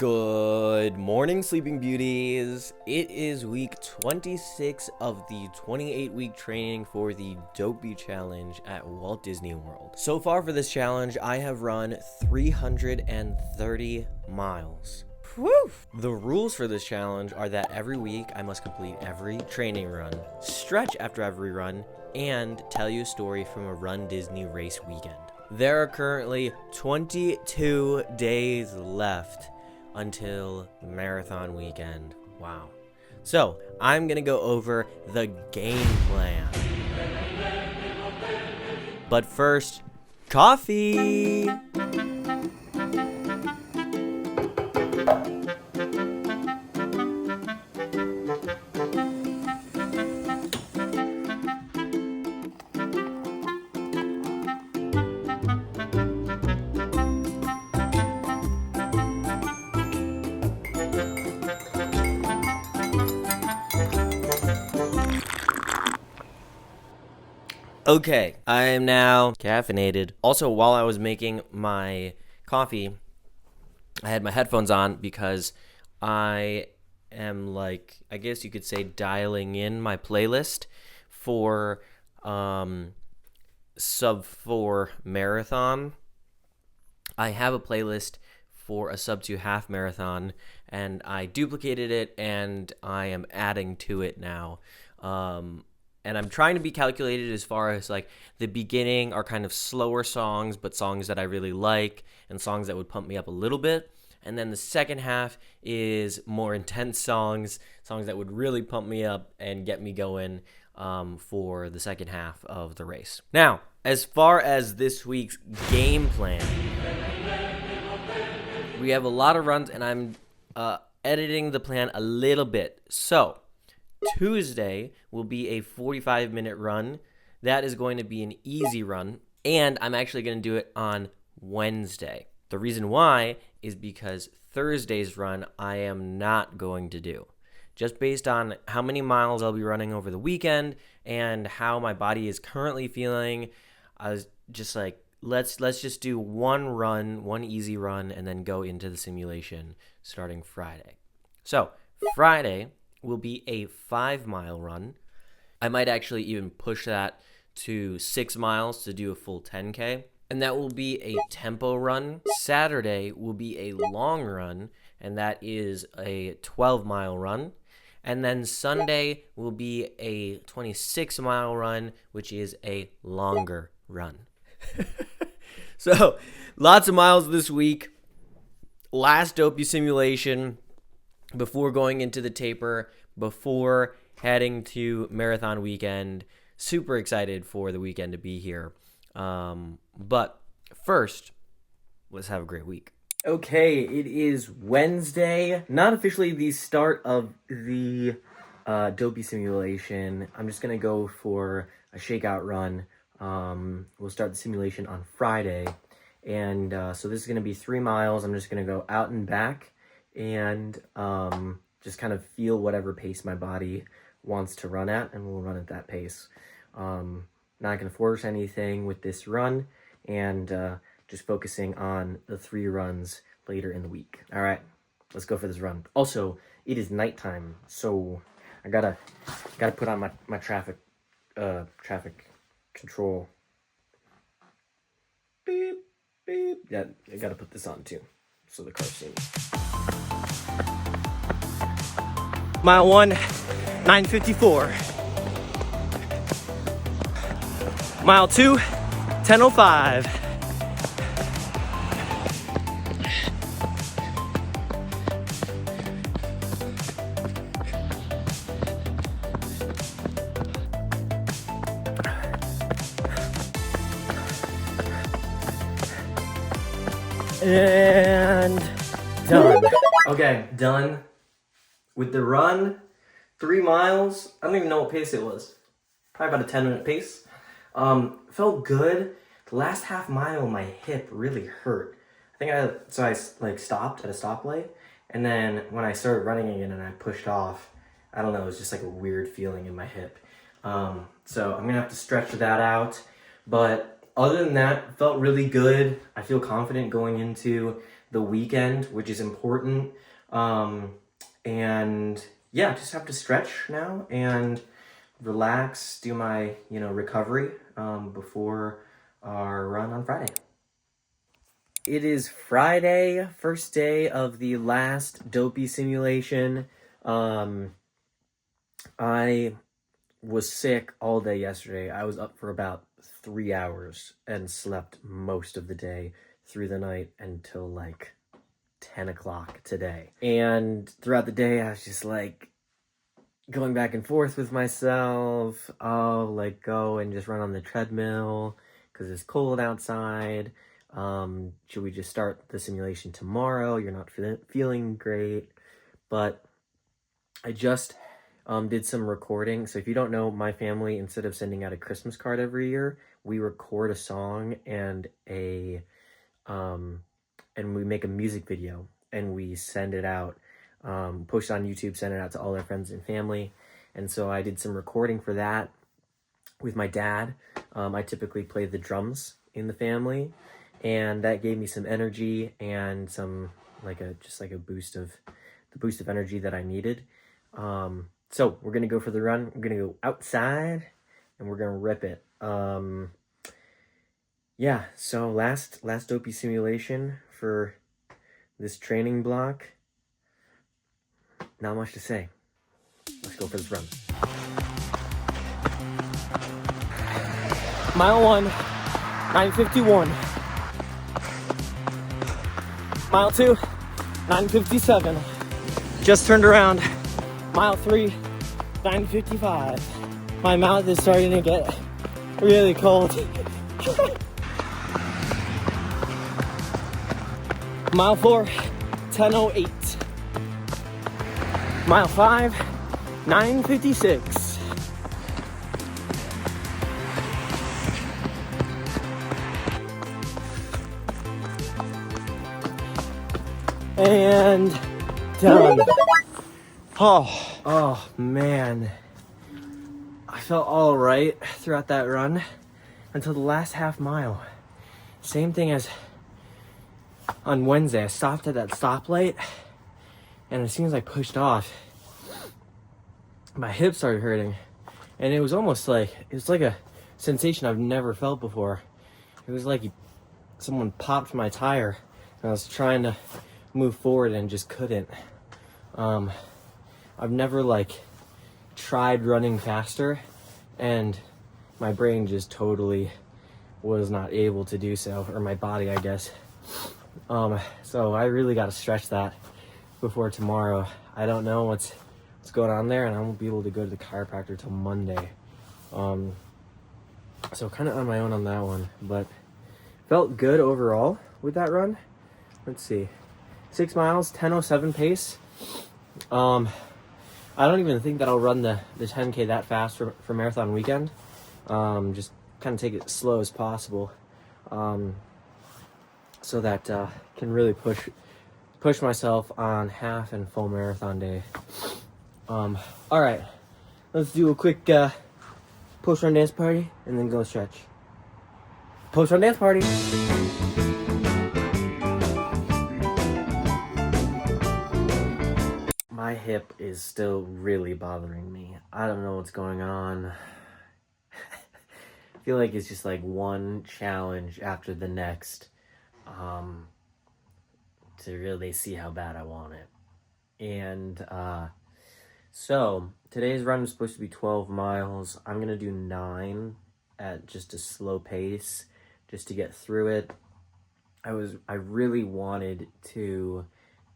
Good morning, Sleeping Beauties. It is week 26 of the 28-week training for the Dopey Challenge at Walt Disney World. So far for this challenge, I have run 330 miles. Whew. The rules for this challenge are that every week I must complete every training run, stretch after every run, and tell you a story from a Run Disney race weekend. There are currently 22 days left until marathon weekend. Wow. So I'm gonna go over the game plan. But first, coffee. Okay, I am now caffeinated. Also, while I was making my coffee, I had my headphones on because I am I guess you could say dialing in my playlist for sub 4 marathon. I have a playlist for a sub 2 half marathon, and I duplicated it and I am adding to it now. And I'm trying to be calculated as far as the beginning are kind of slower songs, but songs that I really like and songs that would pump me up a little bit. And then the second half is more intense songs that would really pump me up and get me going for the second half of the race. Now, as far as this week's game plan, we have a lot of runs and I'm editing the plan a little bit. So, Tuesday will be a 45-minute run. That is going to be an easy run, and I'm actually going to do it on Wednesday. The reason why is because Thursday's run I am not going to do. Just based on how many miles I'll be running over the weekend and how my body is currently feeling, I was just let's just do one easy run, and then go into the simulation starting Friday. So, Friday will be a 5-mile run. I might actually even push that to 6 miles to do a full 10K. And that will be a tempo run. Saturday will be a long run, and that is a 12-mile run. And then Sunday will be a 26-mile run, which is a longer run. So, lots of miles this week. Last Dopey simulation before going into the taper, before heading to marathon weekend. Super excited for the weekend to be here. But first, let's have a great week. Okay, it is Wednesday. Not officially the start of the Dopey simulation. I'm just going to go for a shakeout run. We'll start the simulation on Friday. And so this is going to be 3 miles. I'm just going to go out and back and just kind of feel whatever pace my body wants to run at, and we'll run at that pace. Not going to force anything with this run, and just focusing on the 3 runs later in the week. All right, let's go for this run. Also, it is nighttime, so I gotta put on my traffic control. Beep, beep. Yeah, I gotta put this on too, so the car's seen. Mile 1, 9:54. Mile 2, 10:05. And done. Okay, done with the run. 3 miles. I don't even know what pace it was. Probably about a 10-minute pace. Felt good. The last half mile, my hip really hurt. I stopped at a stoplight, and then when I started running again and I pushed off, I don't know, it was just like a weird feeling in my hip. So I'm gonna have to stretch that out. But other than that, felt really good. I feel confident going into the weekend, which is important. And yeah, just have to stretch now and relax, do my, recovery before our run on Friday. It is Friday, first day of the last Dopey simulation. I was sick all day yesterday. I was up for about 3 hours and slept most of the day through the night until like 10 o'clock today. And throughout the day, I was just like going back and forth with myself. Oh, like go and just run on the treadmill because it's cold outside. Should we just start the simulation tomorrow? You're not feeling great. But I just did some recording. So if you don't know, my family, instead of sending out a Christmas card every year, we record a song and and we make a music video and we send it out, post it on YouTube, send it out to all our friends and family. And so I did some recording for that with my dad. I typically play the drums in the family, and that gave me some energy and some just like a boost of energy that I needed. So we're gonna go for the run. We're gonna go outside and we're gonna rip it. Yeah, so last Dopey simulation for this training block. Not much to say. Let's go for this run. Mile 1, 9:51. Mile 2, 9:57. Just turned around. Mile 3, 9:55. My mouth is starting to get really cold. Mile 4, 10:08. Mile 5, 9:56. And done. Oh man. I felt all right throughout that run until the last half mile. Same thing as on Wednesday. I stopped at that stoplight, and as soon as I pushed off, my hip started hurting, and it was almost like a sensation I've never felt before. It was like someone popped my tire, and I was trying to move forward and just couldn't. I've never tried running faster, and my brain just totally was not able to do so, or my body, I guess. So I really got to stretch that before tomorrow. I don't know what's going on there, and I won't be able to go to the chiropractor till Monday. So kind of on my own on that one, but felt good overall with that run. Let's see, 6 miles, 10:07 pace. I don't even think that I'll run the 10K that fast for marathon weekend. Just kind of take it slow as possible, so that can really push myself on half and full marathon day. All right, let's do a quick post-run dance party and then go stretch. Post-run dance party. My hip is still really bothering me. I don't know what's going on. I feel like it's just like one challenge after the next, to really see how bad I want it. And so today's run is supposed to be 12 miles. I'm gonna do 9 at just a slow pace just to get through it. I really wanted to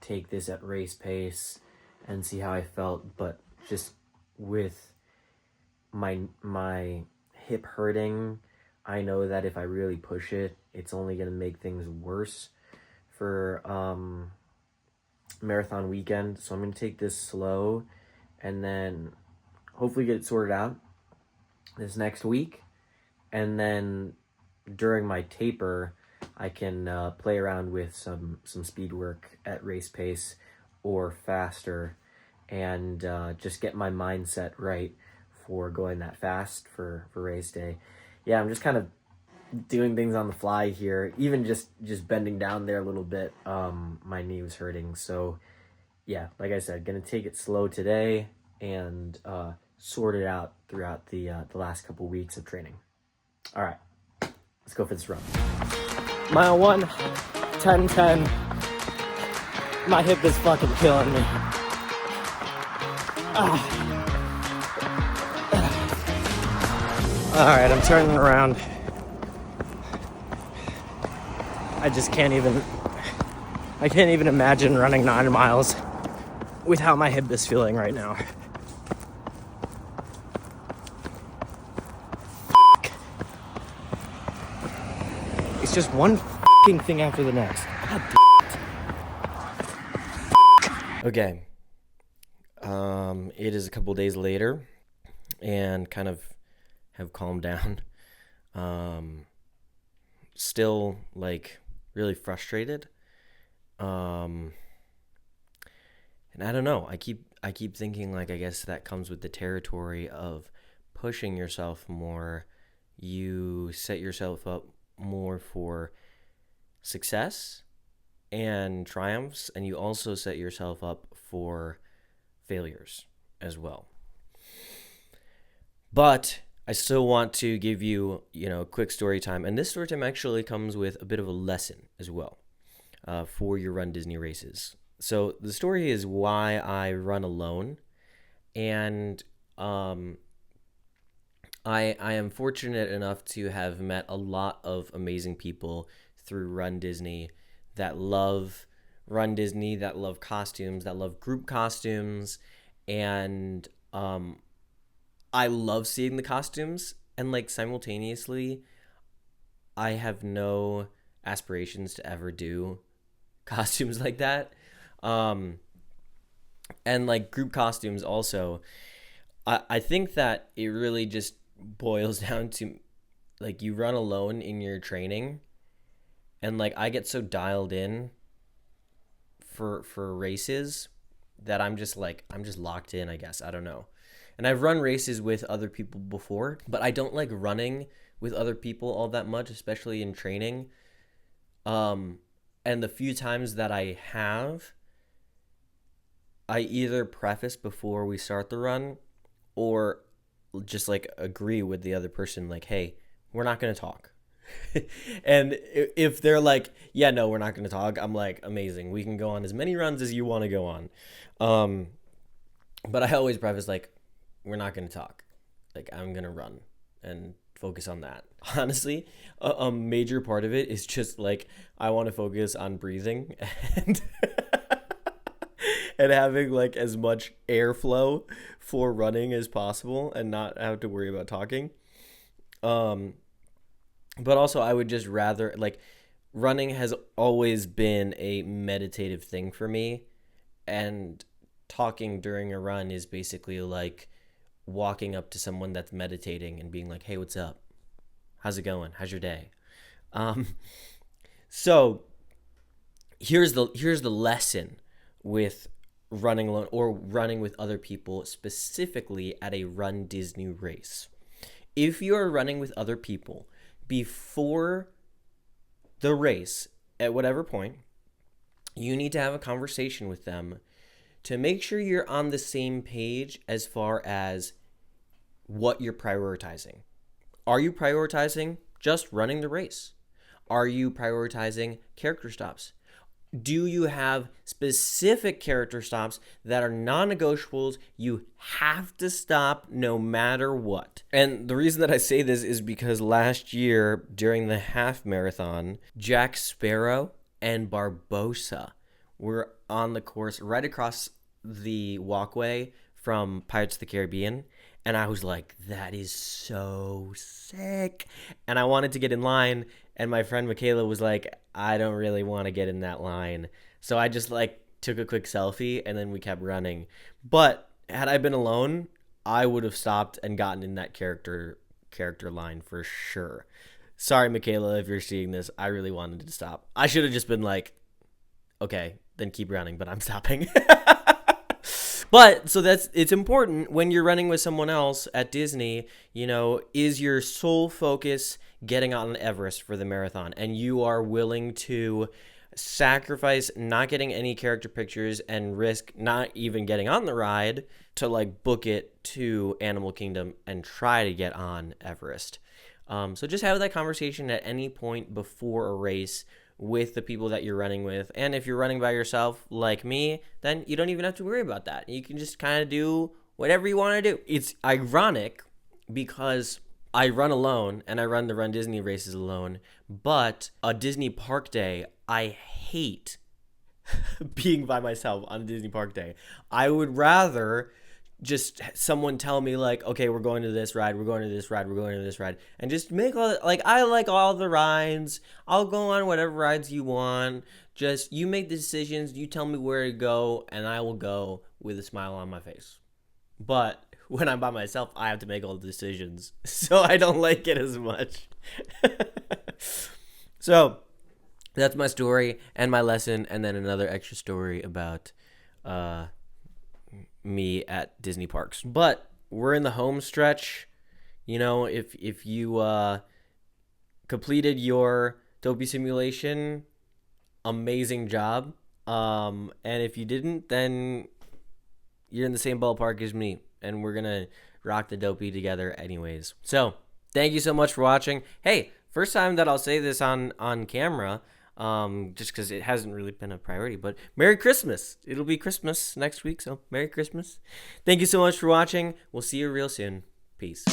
take this at race pace and see how I felt, but just with my hip hurting, I know that if I really push it, it's only gonna make things worse for marathon weekend. So I'm gonna take this slow and then hopefully get it sorted out this next week, and then during my taper I can play around with some speed work at race pace or faster, and just get my mindset right for going that fast for race day. Yeah, I'm just kind of doing things on the fly here. Even just bending down there a little bit, my knee was hurting. So yeah, like I said, gonna take it slow today and sort it out throughout the last couple weeks of training. All right, let's go for this run. Mile 1, 10:10. My hip is fucking killing me. All right, I'm turning around. I can't even imagine running 9 miles with how my hip is feeling right now. It's just one fucking thing after the next. God damn. Okay. It is a couple days later and kind of have calmed down. Still like really frustrated. And I don't know. I keep thinking like I guess that comes with the territory of pushing yourself more. You set yourself up more for success and triumphs, and you also set yourself up for failures as well. But I still want to give you, quick story time. And this story time actually comes with a bit of a lesson as well for your Run Disney races. So the story is why I run alone. And I am fortunate enough to have met a lot of amazing people through Run Disney that love Run Disney, that love costumes, that love group costumes. And I love seeing the costumes, and like simultaneously, I have no aspirations to ever do costumes like that. And like group costumes also, I think that it really just boils down to like you run alone in your training, and like I get so dialed in for races that I'm just locked in, I guess. I don't know. And I've run races with other people before, but I don't like running with other people all that much, especially in training. And the few times that I have, I either preface before we start the run or just like agree with the other person, like, hey, we're not going to talk. And if they're like, yeah, no, we're not going to talk, I'm like, amazing. We can go on as many runs as you want to go on. But I always preface like, we're not going to talk. Like, I'm going to run and focus on that. Honestly, a major part of it is just like, I want to focus on breathing and and having like as much airflow for running as possible and not have to worry about talking. But also I would just rather like running has always been a meditative thing for me, and talking during a run is basically like walking up to someone that's meditating and being like, hey, what's up? How's it going? How's your day? So here's the lesson with running alone or running with other people, specifically at a Run Disney race. If you are running with other people before the race, at whatever point, you need to have a conversation with them to make sure you're on the same page as far as what you're prioritizing. Are you prioritizing just running the race? Are you prioritizing character stops? Do you have specific character stops that are non-negotiables? You have to stop no matter what. And the reason that I say this is because last year during the half marathon, Jack Sparrow and Barbosa were on the course right across the walkway from Pirates of the Caribbean. And I was like, that is so sick. And I wanted to get in line. And my friend Michaela was like, I don't really want to get in that line. So I just like took a quick selfie and then we kept running. But had I been alone, I would have stopped and gotten in that character line for sure. Sorry, Michaela, if you're seeing this. I really wanted to stop. I should have just been like, okay, then keep running, but I'm stopping. But so it's important when you're running with someone else at Disney, is your sole focus getting on Everest for the marathon and you are willing to sacrifice not getting any character pictures and risk not even getting on the ride to like book it to Animal Kingdom and try to get on Everest. So just have that conversation at any point before a race with the people that you're running with. And if you're running by yourself like me, then you don't even have to worry about that. You can just kind of do whatever you want to do. It's ironic because I run alone and I run the Run Disney races alone, but a Disney park day, I hate being by myself on a Disney park day. I would rather just someone tell me like, okay, we're going to this ride, we're going to this ride, we're going to this ride, and just make all like, I like all the rides. I'll go on whatever rides you want. Just you make the decisions, you tell me where to go, and I will go with a smile on my face. But when I'm by myself, I have to make all the decisions, so I don't like it as much. So that's my story and my lesson, and then another extra story about me at Disney parks. But we're in the home stretch. You know, if you completed your Dopey simulation, amazing job. And if you didn't, then you're in the same ballpark as me, and we're gonna rock the Dopey together anyways. So thank you so much for watching. Hey, first time that I'll say this on camera. Just because it hasn't really been a priority, but Merry Christmas. It'll be Christmas next week, so Merry Christmas. Thank you so much for watching. We'll see you real soon. Peace.